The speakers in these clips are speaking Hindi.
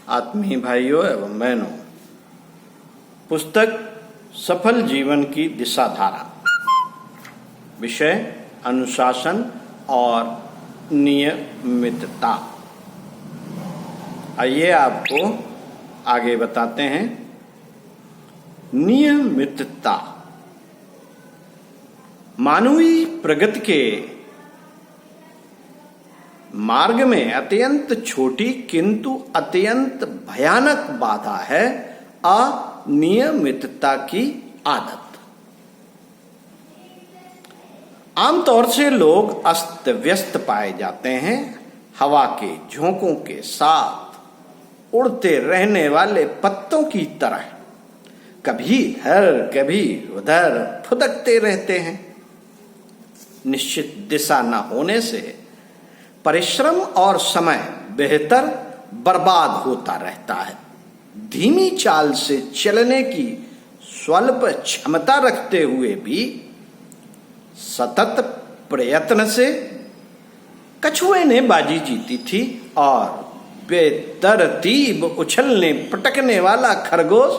आत्मीय भाइयों एवं बहनों, पुस्तक सफल जीवन की दिशाधारा, विषय अनुशासन और नियमितता। आइए आपको आगे बताते हैं। नियमितता मानवीय प्रगति के मार्ग में अत्यंत छोटी किंतु अत्यंत भयानक बाधा है अनियमितता की आदत। आमतौर से लोग अस्त व्यस्त पाए जाते हैं, हवा के झोंकों के साथ उड़ते रहने वाले पत्तों की तरह कभी इधर कभी उधर फुदकते रहते हैं। निश्चित दिशा न होने से परिश्रम और समय बेहतर बर्बाद होता रहता है। धीमी चाल से चलने की स्वल्प क्षमता रखते हुए भी सतत प्रयत्न से कछुए ने बाजी जीती थी और बेतरतीब उछलने पटकने वाला खरगोश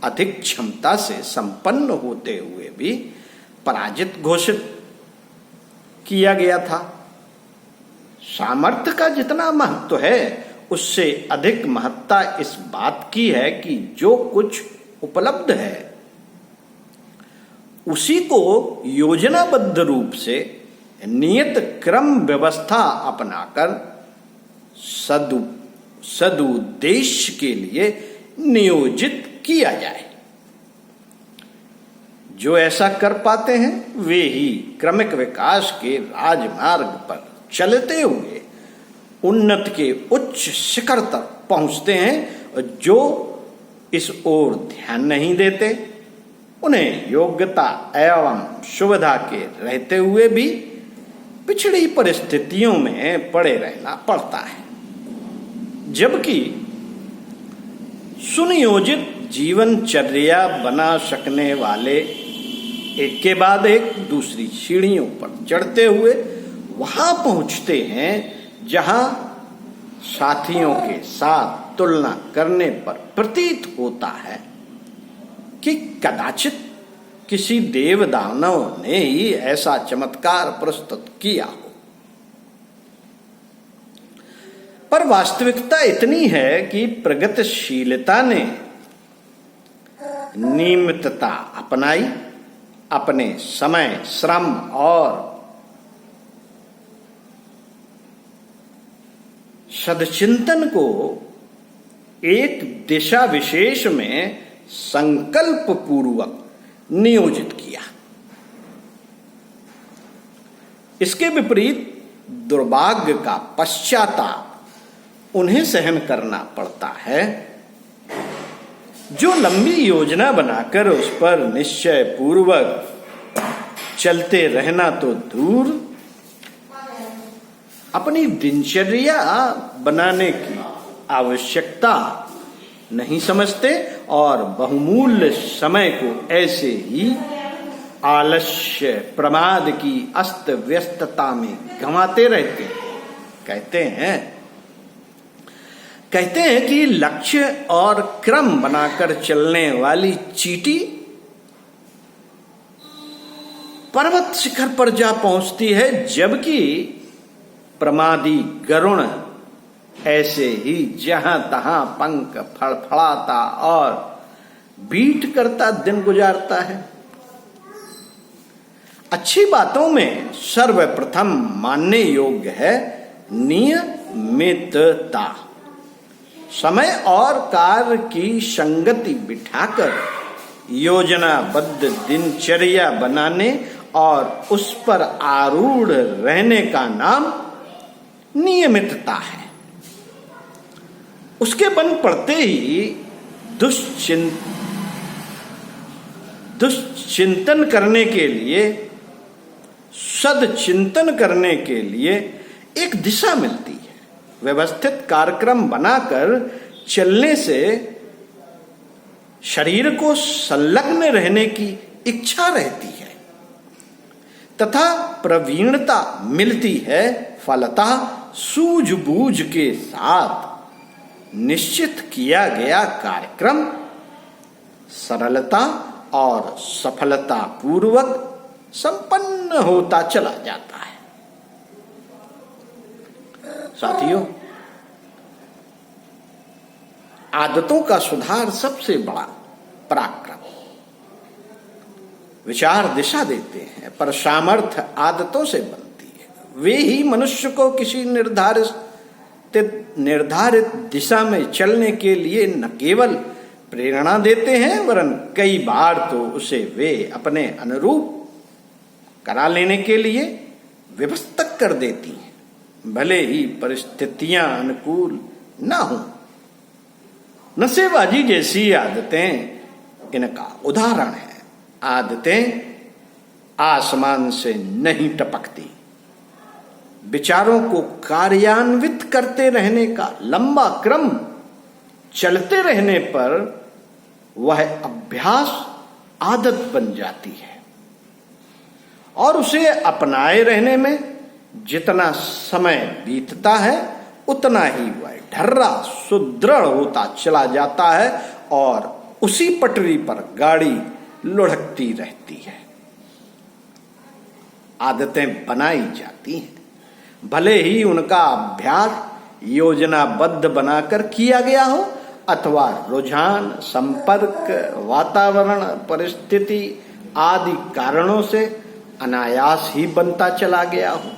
अधिक क्षमता से संपन्न होते हुए भी पराजित घोषित किया गया था। सामर्थ्य का जितना महत्व है उससे अधिक महत्ता इस बात की है कि जो कुछ उपलब्ध है उसी को योजनाबद्ध रूप से नियत क्रम व्यवस्था अपनाकर सदुद्देश्य के लिए नियोजित किया जाए। जो ऐसा कर पाते हैं वे ही क्रमिक विकास के राजमार्ग पर चलते हुए उन्नति के उच्च शिखर तक पहुंचते हैं। जो इस ओर ध्यान नहीं देते उन्हें योग्यता एवं सुविधा के रहते हुए भी पिछड़ी परिस्थितियों में पड़े रहना पड़ता है। जबकि सुनियोजित जीवनचर्या बना सकने वाले एक के बाद एक दूसरी सीढ़ियों पर चढ़ते हुए वहां पहुंचते हैं जहां साथियों के साथ तुलना करने पर प्रतीत होता है कि कदाचित किसी देव दानव ने ही ऐसा चमत्कार प्रस्तुत किया हो। पर वास्तविकता इतनी है कि प्रगतिशीलता ने नियमितता अपनाई, अपने समय, श्रम और सदचिंतन को एक दिशा विशेष में संकल्प पूर्वक नियोजित किया। इसके विपरीत दुर्भाग्य का पश्चाताप उन्हें सहन करना पड़ता है जो लंबी योजना बनाकर उस पर निश्चय पूर्वक चलते रहना तो दूर अपनी दिनचर्या बनाने की आवश्यकता नहीं समझते और बहुमूल्य समय को ऐसे ही आलस्य प्रमाद की अस्त व्यस्तता में गंवाते रहते हैं। कहते हैं कि लक्ष्य और क्रम बनाकर चलने वाली चींटी पर्वत शिखर पर जा पहुंचती है, जबकि प्रमादी गरुण ऐसे ही जहां तहां पंख फड़फड़ाता और बीट करता दिन गुजारता है। अच्छी बातों में सर्वप्रथम मानने योग्य है नियमितता। समय और कार्य की संगति बिठाकर योजनाबद्ध दिनचर्या बनाने और उस पर आरूढ़ रहने का नाम नियमितता है। उसके बन पड़ते ही दुश्चिंतन करने के लिए, सदचिंतन करने के लिए एक दिशा मिलती है। व्यवस्थित कार्यक्रम बनाकर चलने से शरीर को संलग्न रहने की इच्छा रहती है तथा प्रवीणता मिलती है। फलतः सूझबूझ के साथ निश्चित किया गया कार्यक्रम सरलता और सफलता पूर्वक संपन्न होता चला जाता है। साथियों, आदतों का सुधार सबसे बड़ा पराक्रम। विचार दिशा देते हैं, पर सामर्थ्य आदतों से बनती है। वे ही मनुष्य को किसी निर्धारित दिशा में चलने के लिए न केवल प्रेरणा देते हैं, वरन कई बार तो उसे वे अपने अनुरूप करा लेने के लिए व्यवस्था कर देती हैं, भले ही परिस्थितियां अनुकूल न हो। नशेबाजी जैसी आदतें इनका उदाहरण है। आदतें आसमान से नहीं टपकती। विचारों को कार्यान्वित करते रहने का लंबा क्रम चलते रहने पर वह अभ्यास आदत बन जाती है और उसे अपनाए रहने में जितना समय बीतता है उतना ही वह ढर्रा सुदृढ़ होता चला जाता है और उसी पटरी पर गाड़ी लुढ़कती रहती है। आदतें बनाई जाती हैं, भले ही उनका अभ्यास योजनाबद्ध बनाकर किया गया हो अथवा रुझान, संपर्क, वातावरण, परिस्थिति आदि कारणों से अनायास ही बनता चला गया हो।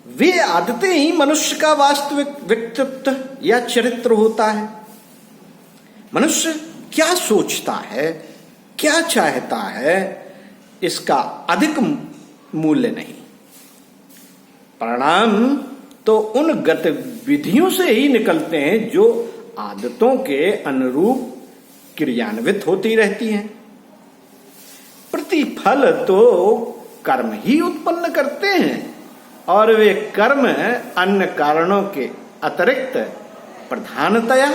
वे आदतें ही मनुष्य का वास्तविक व्यक्तित्व या चरित्र होता है। मनुष्य क्या सोचता है, क्या चाहता है, इसका अधिक मूल्य नहीं। परिणाम तो उन गतिविधियों से ही निकलते हैं जो आदतों के अनुरूप क्रियान्वित होती रहती हैं। प्रतिफल तो कर्म ही उत्पन्न करते हैं और वे कर्म अन्य कारणों के अतिरिक्त प्रधानतया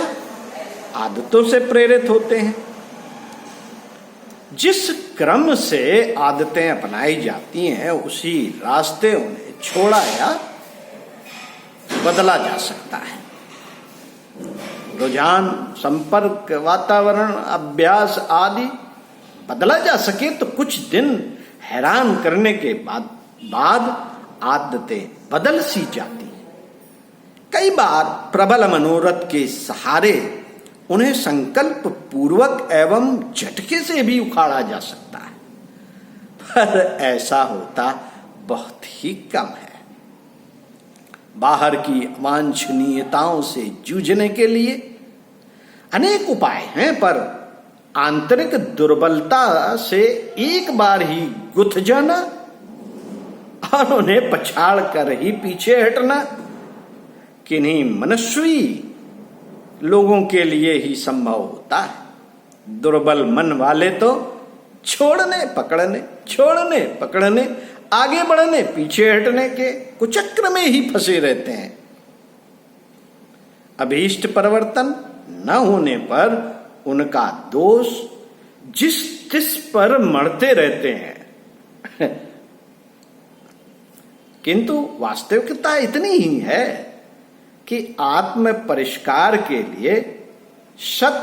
आदतों से प्रेरित होते हैं। जिस क्रम से आदतें अपनाई जाती हैं उसी रास्ते उन्हें छोड़ा या बदला जा सकता है। रुझान, संपर्क, वातावरण, अभ्यास आदि बदला जा सके तो कुछ दिन हैरान करने के बाद आदतें बदल सी जाती हैं। कई बार प्रबल मनोरथ के सहारे उन्हें संकल्प पूर्वक एवं झटके से भी उखाड़ा जा सकता है, पर ऐसा होता बहुत ही कम है। बाहर की अवांछनीयताओं से जूझने के लिए अनेक उपाय हैं, पर आंतरिक दुर्बलता से एक बार ही गुथ जाना और उन्हें पछाड़ कर ही पीछे हटना किन्हीं मनस्वी लोगों के लिए ही संभव होता है। दुर्बल मन वाले तो छोड़ने पकड़ने, आगे बढ़ने पीछे हटने के कुचक्र में ही फंसे रहते हैं। अभीष्ट परिवर्तन न होने पर उनका दोष जिस तिस पर मढ़ते रहते हैं। किंतु वास्तविकता इतनी ही है कि आत्म परिष्कार के लिए सत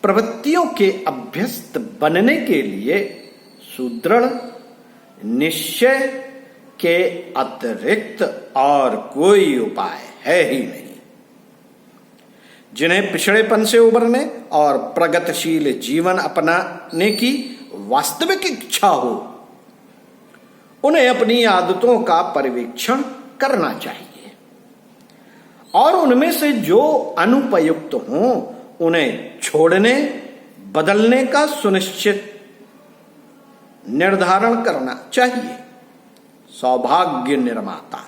प्रवृत्तियों के अभ्यस्त बनने के लिए सुदृढ़ निश्चय के अतिरिक्त और कोई उपाय है ही नहीं। जिन्हें पिछड़ेपन से उबरने और प्रगतिशील जीवन अपनाने की वास्तविक इच्छा हो, उन्हें अपनी आदतों का परिवीक्षण करना चाहिए और उनमें से जो अनुपयुक्त हों उन्हें छोड़ने, बदलने का सुनिश्चित निर्धारण करना चाहिए। सौभाग्य निर्माता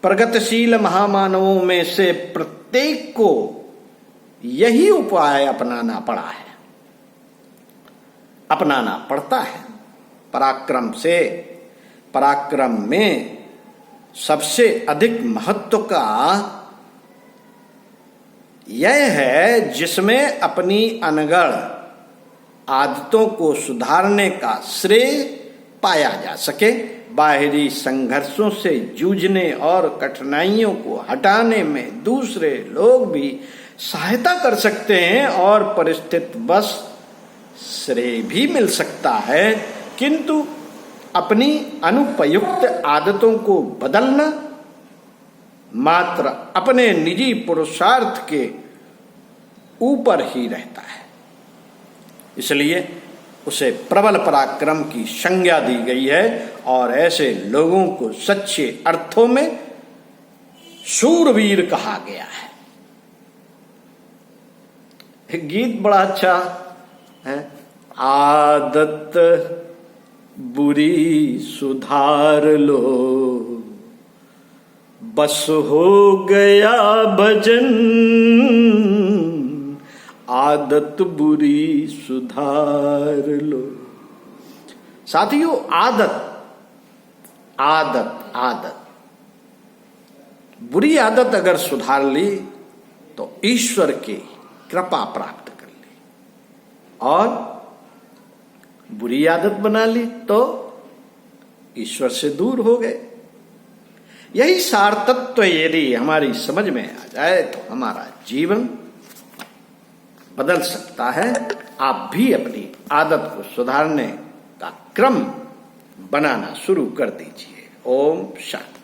प्रगतिशील महामानवों में से प्रत्येक को यही उपाय अपनाना पड़ता है। पराक्रम में सबसे अधिक महत्व का यह है जिसमें अपनी अनगढ़ आदतों को सुधारने का श्रेय पाया जा सके, बाहरी संघर्षों से जूझने और कठिनाइयों को हटाने में दूसरे लोग भी सहायता कर सकते हैं और परिस्थिति बस श्रेय भी मिल सकता है, किंतु अपनी अनुपयुक्त आदतों को बदलना मात्र अपने निजी पुरुषार्थ के ऊपर ही रहता है। इसलिए उसे प्रबल पराक्रम की संज्ञा दी गई है और ऐसे लोगों को सच्चे अर्थों में शूरवीर कहा गया है। एक गीत बड़ा अच्छा है, आदत बुरी सुधार लो, बस हो गया भजन, आदत बुरी सुधार लो। साथियों, आदत आदत आदत बुरी आदत अगर सुधार ली तो ईश्वर की कृपा प्राप्त कर ली, और बुरी आदत बना ली तो ईश्वर से दूर हो गए। यही सार तत्व यदि हमारी समझ में आ जाए तो हमारा जीवन बदल सकता है। आप भी अपनी आदत को सुधारने का क्रम बनाना शुरू कर दीजिए। ओम शांति।